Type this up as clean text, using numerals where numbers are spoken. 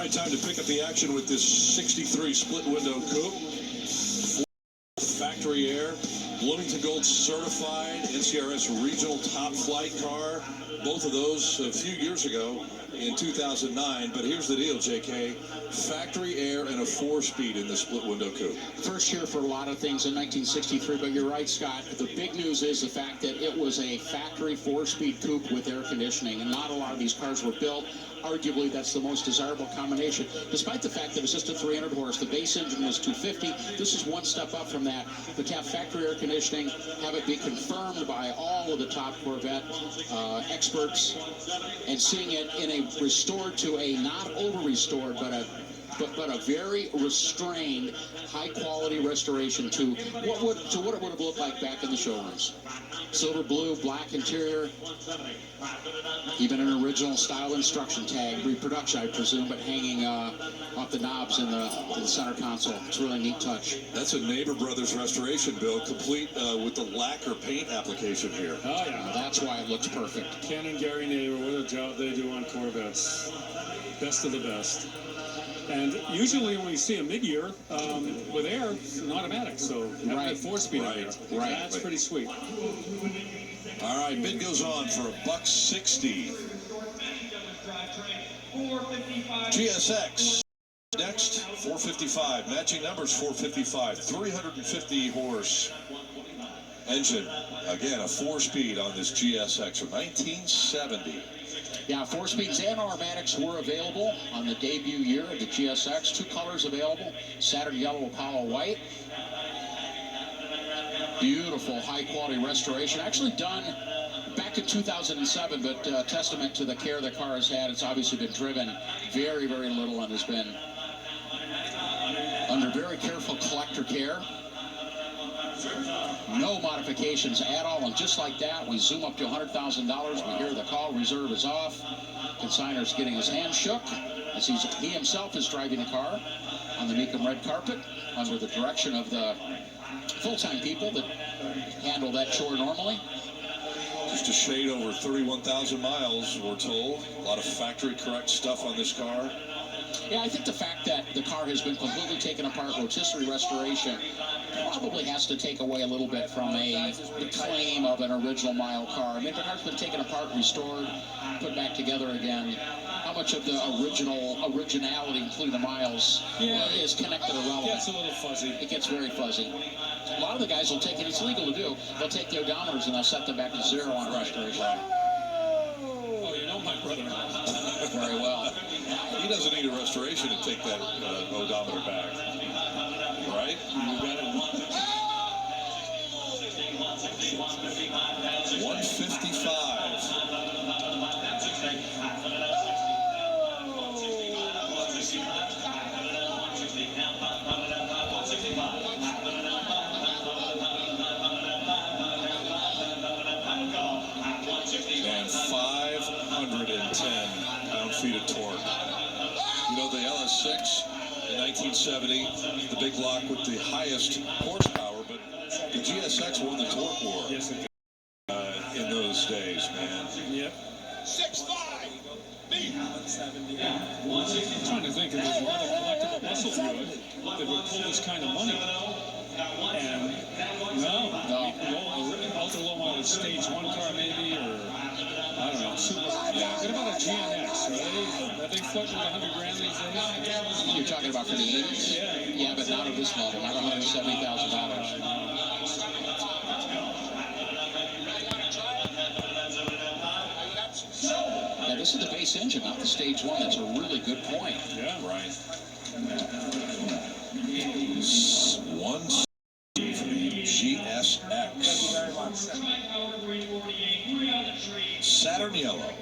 right, time to pick up the action with this 63 split window coupe. Factory air, Bloomington Gold certified, NCRS regional top flight car. Both of those a few years ago in 2009. But here's the deal, JK. Factory air and a 4-speed in the split window coupe. First year for a lot of things in 1963, but you're right, Scott. The big news is the fact that it was a factory 4-speed coupe with air conditioning, and not a lot of these cars were built. Arguably, that's the most desirable combination. Despite the fact that it was just a 300 horse, the base engine was 250. This is one step up from that. But to have factory air conditioning, have it be confirmed by all of the top Corvette experts, and seeing it in a restored to a not over-restored, but a very restrained, high-quality restoration to what it would have looked like back in the showrooms. Silver blue, black interior, even an original style instruction tag, reproduction, I presume, but hanging off the knobs in the center console. It's a really neat touch. That's a Neighbor Brothers restoration, Bill, complete with the lacquer paint application here. Oh, yeah. That's why it looks perfect. Ken and Gary Neighbor, what a job they do on Corvettes. Best of the best. And usually when we see a mid-year with air, it's an automatic, so have that 4-speed That's pretty sweet. All right, bid goes on for $160. GSX next, $455. Matching numbers, $455. 350 horse engine. Again, a 4-speed on this GSX from 1970. Yeah, 4-speeds and automatics were available on the debut year of the GSX. 2 colors available, Saturn Yellow, Apollo White. Beautiful, high-quality restoration. Actually done back in 2007, but testament to the care the car has had. It's obviously been driven very, very little and has been under very careful collector care. No modifications at all, and just like that, we zoom up to $100,000. We hear the call, reserve is off. Consignor's getting his hand shook as he himself is driving the car on the Mecum red carpet under the direction of the full-time people that handle that chore normally. Just a shade over 31,000 miles, we're told. A lot of factory correct stuff on this car. Yeah, I think the fact that the car has been completely taken apart, rotisserie restoration, probably has to take away a little bit from the claim of an original mile car. I mean, the car's been taken apart, restored, put back together again. How much of the originality, including the miles, is connected or relevant? Yeah, it's a little fuzzy. It gets very fuzzy. A lot of the guys will take it, it's legal to do, they'll take the odometers and they'll set them back to 0 on restoration. Oh, you know my brother-in-law. Very well. He doesn't need a restoration to take that odometer back. Right? You got it. 155. And 510 pound-feet of torque. You know, the LS6 in 1970, the big block with the highest horsepower, but the GSX won the torque war. Yes, it did. In those days, man. Yep. 6'5". I'm trying to think if there's a lot of collectible muscle through it that would pull this kind of money. And no. Ultra low model stage 1 car maybe, or I don't know. What about a GNX? Are they floating with 100 grand these days? You're talking about for the 80s? Yeah, but not of this model, not $170,000. Yeah, this is the base engine, not the stage 1. That's a really good point. Yeah, right. 160 for the GSX. Saturn Yellow.